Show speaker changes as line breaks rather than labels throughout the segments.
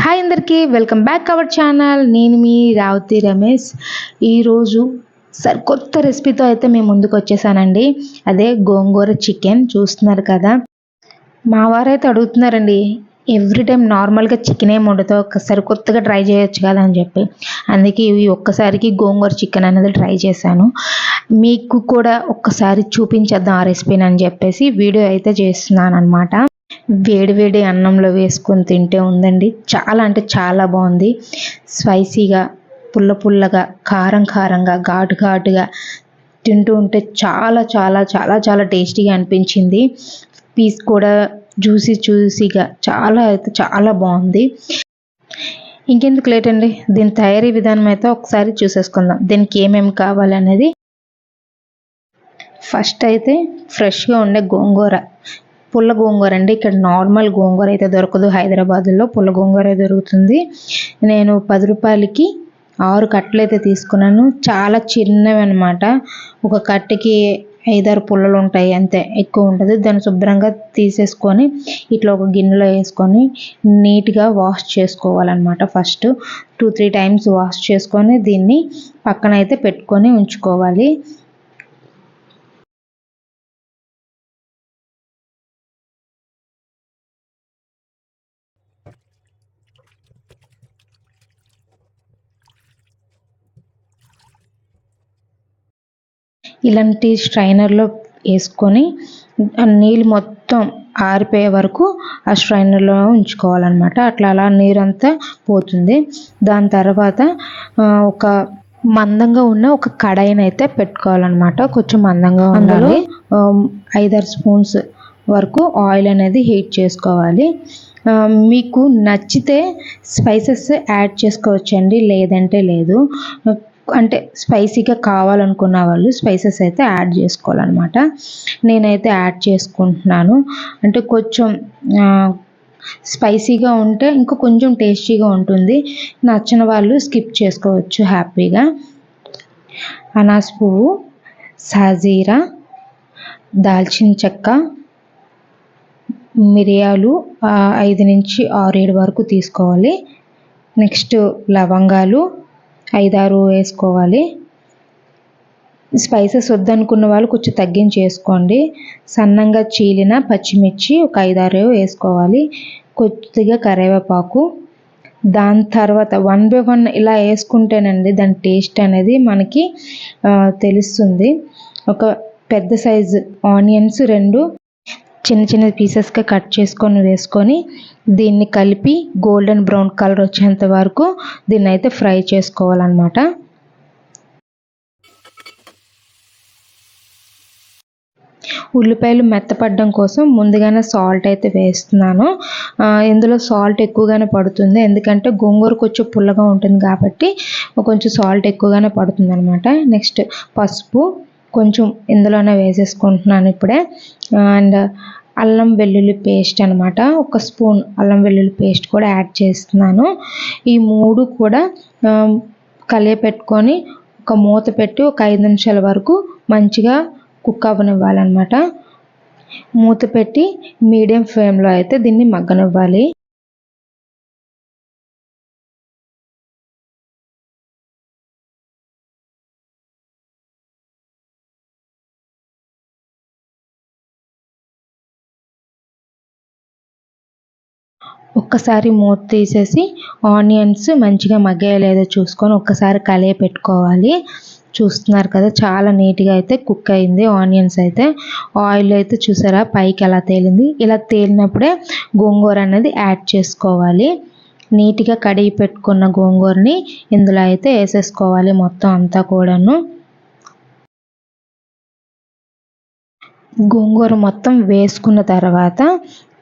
Hi అందరికీ welcome back our channel. నేను మీ రావుతి రమేష్. ఈరోజు కొత్త రెసిపీతో అయితే మేము ముందుకు వచ్చేసానండి. అదే గోంగూర చికెన్. చూస్తున్నారు కదా, మా వారైతే అడుగుతున్నారండి, ఎవ్రీ టైం నార్మల్గా చికెన్ ఏమి ఉండదు, ఒక్కసారి కొత్తగా ట్రై చేయొచ్చు కదా అని చెప్పి. అందుకే ఈ ఒక్కసారికి గోంగూర చికెన్ అనేది ట్రై చేశాను. మీకు కూడా ఒక్కసారి చూపించేద్దాం ఆ రెసిపీని అని చెప్పేసి వీడియో అయితే చేస్తున్నాను అనమాట. వేడి వేడి అన్నంలో వేసుకొని తింటే ఉందండి, చాలా అంటే చాలా బాగుంది. స్పైసీగా, పుల్ల పుల్లగా, కారం కారంగా, ఘాటు ఘాటుగా తింటూ ఉంటే చాలా చాలా చాలా చాలా టేస్టీగా అనిపించింది. పీస్ కూడా జ్యూసీగా చాలా అయితే చాలా బాగుంది. ఇంకెందుకు లేట్ అండి, దీని తయారీ విధానం అయితే ఒకసారి చూసేసుకుందాం. దీనికి ఏమేమి కావాలనేది. ఫస్ట్ అయితే ఫ్రెష్గా ఉండే గోంగూర, పుల్ల గోంగూర అండి. ఇక్కడ నార్మల్ గోంగూర అయితే దొరకదు, హైదరాబాద్లో పుల్ల గోంగూర దొరుకుతుంది. నేను 10 రూపాయలకి 6 కట్టలు అయితే తీసుకున్నాను. చాలా చిన్నవి అనమాట. ఒక కట్టకి 5-6 పుల్లలు ఉంటాయి అంతే, ఎక్కువ ఉంటుంది. దాన్ని శుభ్రంగా తీసేసుకొని ఇట్లా ఒక గిన్నెలో వేసుకొని నీట్గా వాష్ చేసుకోవాలన్నమాట. ఫస్ట్ 2-3 టైమ్స్ వాష్ చేసుకొని దీన్ని పక్కన అయితే పెట్టుకొని ఉంచుకోవాలి. ఇలాంటి స్ట్రైనర్లో వేసుకొని నీళ్ళు మొత్తం ఆరిపోయే వరకు ఆ స్ట్రైనర్లో ఉంచుకోవాలన్నమాట. అలా నీరంతా పోతుంది. దాని తర్వాత ఒక మందంగా ఉన్న ఒక కడాయిని అయితే పెట్టుకోవాలన్నమాట. కొంచెం మందంగా ఉండాలి. 5-6 స్పూన్స్ వరకు ఆయిల్ అనేది హీట్ చేసుకోవాలి. మీకు నచ్చితే స్పైసెస్ యాడ్ చేసుకోవచ్చండి, లేదంటే లేదు. అంటే స్పైసీగా కావాలనుకున్న వాళ్ళు స్పైసెస్ అయితే యాడ్ చేసుకోవాలన్నమాట. నేనైతే యాడ్ చేసుకుంటున్నాను. అంటే కొంచెం స్పైసీగా ఉంటే ఇంకా కొంచెం టేస్టీగా ఉంటుంది. నచ్చిన వాళ్ళు స్కిప్ చేసుకోవచ్చు హ్యాపీగా. అనాస్ పువ్వు, సాజీరా, దాల్చిన చెక్క, మిరియాలు 5 నుంచి 6-7 వరకు తీసుకోవాలి. నెక్స్ట్ లవంగాలు 5-6 వేసుకోవాలి. స్పైసెస్ వద్దనుకున్న వాళ్ళు కొంచెం తగ్గించి వేసుకోండి. సన్నంగా చీలిన పచ్చిమిర్చి ఒక 5-6 వేసుకోవాలి. కొద్దిగా కరివేపాకు. దాని తర్వాత 1 by 1 ఇలా వేసుకుంటేనండి దాని టేస్ట్ అనేది మనకి తెలుస్తుంది. ఒక పెద్ద సైజు ఆనియన్స్ 2 చిన్న చిన్న పీసెస్గా కట్ చేసుకొని వేసుకొని దీన్ని కలిపి గోల్డెన్ బ్రౌన్ కలర్ వచ్చేంత వరకు దీన్ని అయితే ఫ్రై చేసుకోవాలన్నమాట. ఉల్లిపాయలు మెత్తపడడం కోసం ముందుగానే సాల్ట్ అయితే వేస్తున్నాను. ఇందులో సాల్ట్ ఎక్కువగానే పడుతుంది, ఎందుకంటే గోంగూర కొంచెం పుల్లగా ఉంటుంది కాబట్టి కొంచెం సాల్ట్ ఎక్కువగానే పడుతుంది అనమాట. నెక్స్ట్ పసుపు కొంచెం ఇందులోనే వేసేసుకుంటున్నాను ఇప్పుడే. అండ్ అల్లం వెల్లుల్లి పేస్ట్ అనమాట, 1 స్పూన్ అల్లం వెల్లుల్లి పేస్ట్ కూడా యాడ్ చేస్తున్నాను. ఈ 3 కూడా కలియపెట్టుకొని ఒక మూత పెట్టి ఒక 5 నిమిషాల వరకు మంచిగా కుక్ అవ్వనివ్వాలన్నమాట. మూత పెట్టి మీడియం ఫ్లేమ్లో అయితే దీన్ని మగ్గనివ్వాలి. ఒక్కసారి మూత తీసేసి ఆనియన్స్ మంచిగా మగ్గాయో లేదో చూసుకొని ఒక్కసారి కలియ పెట్టుకోవాలి. చూస్తున్నారు కదా, చాలా నీట్గా అయితే కుక్ అయింది ఆనియన్స్ అయితే. ఆయిల్ అయితే చూసారా పైకి ఎలా తేలింది. ఇలా తేలినప్పుడే గోంగూర అనేది యాడ్ చేసుకోవాలి. నీట్గా కడిగి పెట్టుకున్న గోంగూరని ఇందులో అయితే వేసేసుకోవాలి మొత్తం అంతా కూడాను. గోంగూర మొత్తం వేసుకున్న తర్వాత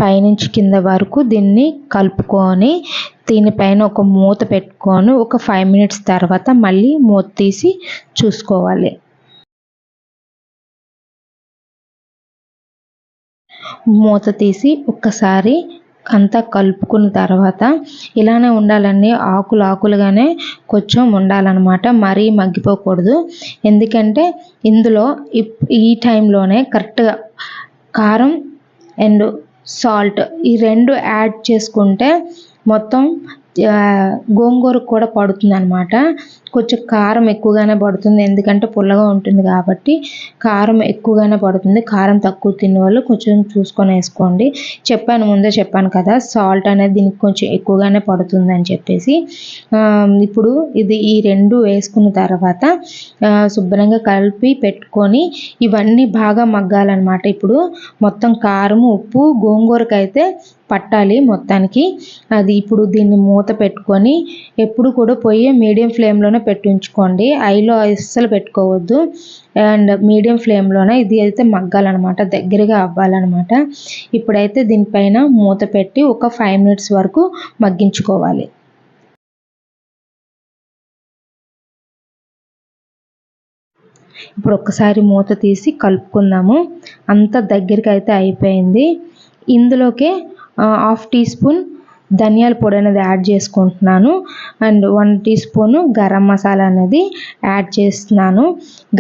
పైనుంచి కింద వరకు దీన్ని కలుపుకొని దీనిపైన ఒక మూత పెట్టుకొని ఒక 5 మినిట్స్ తర్వాత మళ్ళీ మూత తీసి చూసుకోవాలి. మూత తీసి ఒక్కసారి అంతా కలుపుకున్న తర్వాత ఇలానే ఉండాలండి, ఆకులుగానే కొంచెం ఉండాలన్నమాట, మరీ మగ్గిపోకూడదు. ఎందుకంటే ఇందులో ఈ టైంలోనే కరెక్ట్గా కారం అండ్ సాల్ట్ ఈ 2 యాడ్ చేసుకుంటే మొత్తం గోంగూరకు కూడా పడుతుంది అనమాట. కొంచెం కారం ఎక్కువగానే పడుతుంది, ఎందుకంటే పుల్లగా ఉంటుంది కాబట్టి కారం ఎక్కువగానే పడుతుంది. కారం తక్కువ తినే వాళ్ళు కొంచెం చూసుకొని వేసుకోండి. ముందే చెప్పాను కదా, సాల్ట్ అనేది దీనికి కొంచెం ఎక్కువగానే పడుతుంది అని చెప్పేసి. ఇప్పుడు ఈ రెండు వేసుకున్న తర్వాత శుభ్రంగా కలిపి పెట్టుకొని ఇవన్నీ బాగా మగ్గాలన్నమాట. ఇప్పుడు మొత్తం కారం, ఉప్పు గోంగూరకైతే పట్టాలి మొత్తానికి. ఇప్పుడు దీన్ని మూత పెట్టుకొని ఎప్పుడు కూడా పొయ్యి మీడియం ఫ్లేమ్లోనే పెట్టి ఉంచుకోండి. హైలో అస్సలు పెట్టుకోవద్దు. అండ్ మీడియం ఫ్లేమ్లోనే ఇది అయితే మగ్గాలన్నమాట, దగ్గరగా అవ్వాలన్నమాట. ఇప్పుడైతే దీనిపైన మూత పెట్టి ఒక 5 మినిట్స్ వరకు మగ్గించుకోవాలి. ఇప్పుడు ఒక్కసారి మూత తీసి కలుపుకుందాము. అంత దగ్గరికి అయితే అయిపోయింది. ఇందులోకే 1/2 టీ స్పూన్ ధనియాల పొడి అనేది యాడ్ చేసుకుంటున్నాను. And 1 teaspoon garam masala అనేది యాడ్ చేస్తున్నాను.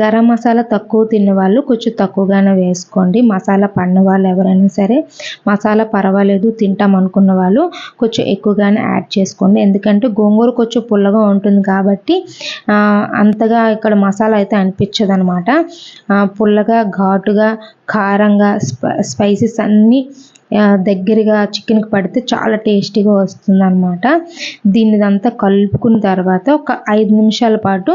గరం మసాలా తక్కువ తిన్న వాళ్ళు కొంచెం తక్కువగానే వేసుకోండి. మసాలా పడిన వాళ్ళు ఎవరైనా సరే, మసాలా పర్వాలేదు తింటాం అనుకున్న వాళ్ళు కొంచెం ఎక్కువగానే యాడ్ చేసుకోండి. ఎందుకంటే గోంగూర కొంచెం పుల్లగా ఉంటుంది కాబట్టి అంతగా ఇక్కడ మసాలా అయితే అనిపించదు అనమాట. పుల్లగా, ఘాటుగా, కారంగా, స్పైసెస్ అన్నీ దగ్గరగా చికెన్కి పడితే చాలా టేస్టీగా వస్తుంది అనమాట. దీనిదంతా కలుపుకున్న తర్వాత ఒక 5 నిమిషాల పాటు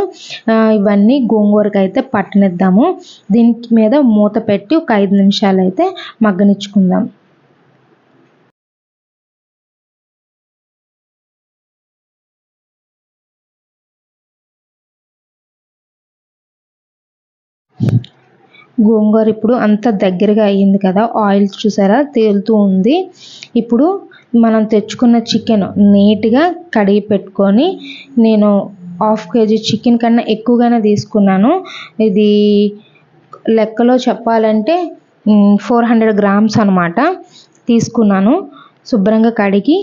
ఇవన్నీ గోంగూరకి అయితే పట్టనిద్దాము. దీనికి మీద మూత పెట్టి ఒక 5 నిమిషాలు అయితే మగ్గనిచ్చుకుందాం. గోంగూర ఇప్పుడు అంత దగ్గరగా అయ్యింది కదా, ఆయిల్ చూసారా తేలుతూ ఉంది. ఇప్పుడు మనం తెచ్చుకున్న చికెన్ నీట్గా కడిగి పెట్టుకొని, నేను 1/2 కేజీ చికెన్ కన్నా ఎక్కువగానే తీసుకున్నాను. ఇది లెక్కలో చెప్పాలంటే 400 గ్రామ్స్ అనమాట తీసుకున్నాను. శుభ్రంగా కడిగి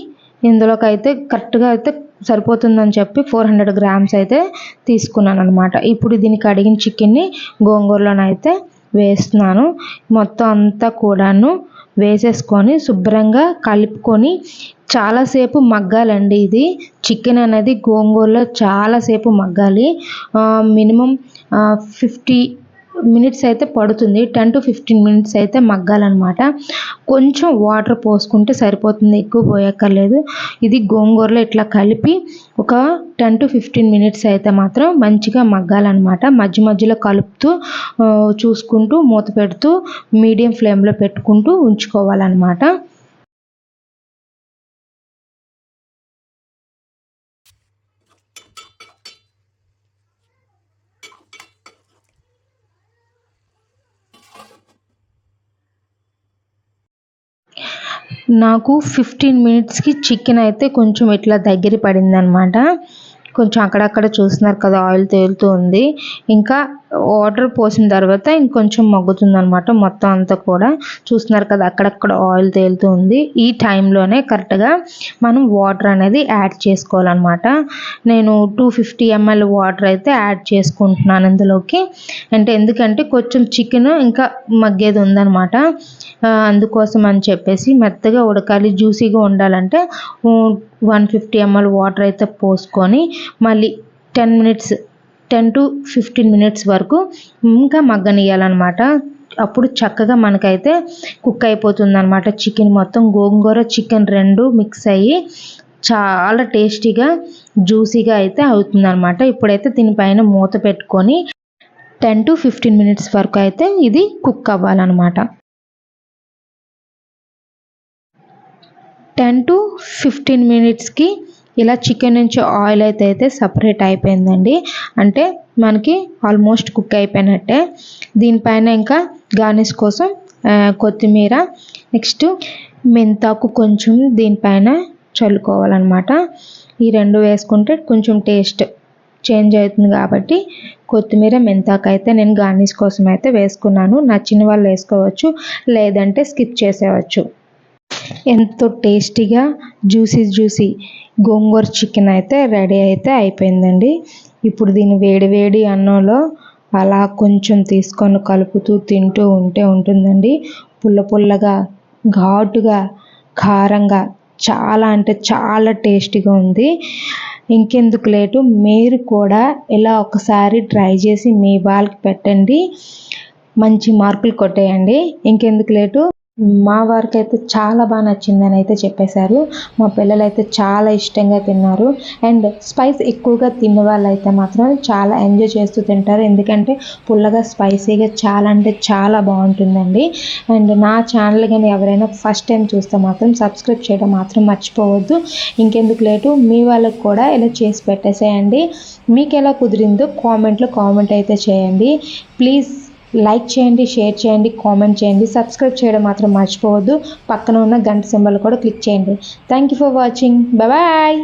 ఇందులోకి అయితే కరెక్ట్గా అయితే సరిపోతుందని చెప్పి 400 గ్రామ్స్ అయితే తీసుకున్నాను అనమాట. ఇప్పుడు దీన్ని కడిగిన చికెన్ని గోంగూరలోనైతే వేస్తున్నాను. మొత్తం అంతా కూడాను వేసేసుకొని శుభ్రంగా కలుపుకొని చాలాసేపు మగ్గాలండి. ఇది చికెన్ అనేది గోంగూరలో చాలాసేపు మగ్గాలి. మినిమం 50 మినిట్స్ అయితే పడుతుంది. 10 to 15 మినిట్స్ అయితే మగ్గాలన్నమాట. కొంచెం వాటర్ పోసుకుంటే సరిపోతుంది, ఎక్కువ పోయక్కర్లేదు. ఇది గోంగూరలో ఇట్లా కలిపి ఒక 10 to 15 మినిట్స్ అయితే మాత్రం మంచిగా మగ్గాలన్నమాట. మధ్య మధ్యలో కలుపుతూ చూసుకుంటూ మూత పెడుతూ మీడియం ఫ్లేమ్లో పెట్టుకుంటూ ఉంచుకోవాలన్నమాట. నాకు 15 మినిట్స్కి చికెన్ అయితే కొంచెం ఇట్లా దగ్గర పడిందనమాట. కొంచెం అక్కడక్కడ చూస్తున్నారు కదా, ఆయిల్ తేలుతూ ఉంది. ఇంకా వాటర్ పోసిన తర్వాత ఇంకొంచెం మగ్గుతుంది అనమాట. మొత్తం అంతా కూడా చూస్తున్నారు కదా, అక్కడక్కడ ఆయిల్ తేలుతూ ఉంది. ఈ టైంలోనే కరెక్ట్గా మనం వాటర్ అనేది యాడ్ చేసుకోవాలన్నమాట. నేను 250 ml వాటర్ అయితే యాడ్ చేసుకుంటున్నాను ఇందులోకి. ఎందుకంటే కొంచెం చికెన్ ఇంకా మగ్గేది ఉందన్నమాట. అందుకోసం అని చెప్పేసి మెత్తగా ఉడకాలి, జ్యూసీగా ఉండాలంటే 150 ml వాటర్ అయితే పోసుకొని మళ్ళీ 10 to 15 మినిట్స్ వరకు ఇంకా మగ్గనియాలన్నమాట. అప్పుడు చక్కగా మనకైతే కుక్ అయిపోతుంది అనమాట. చికెన్ మొత్తం గోంగూర చికెన్ రెండు మిక్స్ అయ్యి చాలా టేస్టీగా జ్యూసీగా అయితే అవుతుంది అనమాట. ఇప్పుడైతే దీనిపైన మూత పెట్టుకొని 10 to 15 మినిట్స్ వరకు అయితే ఇది కుక్ అవ్వాలన్నమాట. 10 to 15 మినిట్స్కి ఇలా చికెన్ నుంచి ఆయిల్ అయితే సపరేట్ అయిపోయిందండి. అంటే మనకి ఆల్మోస్ట్ కుక్ అయిపోయినట్టే. దీనిపైన ఇంకా గార్నిష్ కోసం కొత్తిమీర, నెక్స్ట్ మెంతాకు కొంచెం దీనిపైన చల్లుకోవాలన్నమాట. ఈ రెండు వేసుకుంటే కొంచెం టేస్ట్ చేంజ్ అవుతుంది కాబట్టి కొత్తిమీర, మెంతాకు అయితే నేను గార్నిష్ కోసం అయితే వేసుకున్నాను. నచ్చిన వాళ్ళు వేసుకోవచ్చు, లేదంటే స్కిప్ చేసేయచ్చు. ఎంతో టేస్టీగా జ్యూసీ గోంగూర చికెన్ అయితే రెడీ అయితే అయిపోయిందండి. ఇప్పుడు దీన్ని వేడి అన్నంలో అలా కొంచెం తీసుకొని కలుపుతూ తింటూ ఉంటుందండి. పుల్లగా, ఘాటుగా, కారంగా చాలా అంటే చాలా టేస్టీగా ఉంది. ఇంకెందుకు లేటు, మీరు కూడా ఇలా ఒకసారి ట్రై చేసి మీ వాళ్ళకి పెట్టండి, మంచి మార్కులు కొట్టేయండి. ఇంకెందుకు లేటు, మా వారికి అయితే చాలా బాగా నచ్చిందని అయితే చెప్పేశారు. మా పిల్లలు అయితే చాలా ఇష్టంగా తిన్నారు. అండ్ స్పైస్ ఎక్కువగా తిన్న వాళ్ళు అయితే మాత్రం చాలా ఎంజాయ్ చేస్తూ తింటారు, ఎందుకంటే పుల్లగా స్పైసీగా చాలా అంటే చాలా బాగుంటుందండి. అండ్ నా ఛానల్ కానీ ఎవరైనా ఫస్ట్ టైం చూస్తే మాత్రం సబ్స్క్రైబ్ చేయడం మాత్రం మర్చిపోవద్దు. ఇంకెందుకు లేటు, మీ వాళ్ళకి కూడా ఇలా చేసి పెట్టేసేయండి. మీకు ఎలా కుదిరిందో కామెంట్ అయితే చేయండి. ప్లీజ్ లైక్ చేయండి, షేర్ చేయండి, కామెంట్ చేయండి, సబ్స్క్రైబ్ చేయడం మాత్రం మర్చిపోవద్దు. పక్కన ఉన్న గంట సింబల్ కూడా క్లిక్ చేయండి. Thank you for watching. Bye.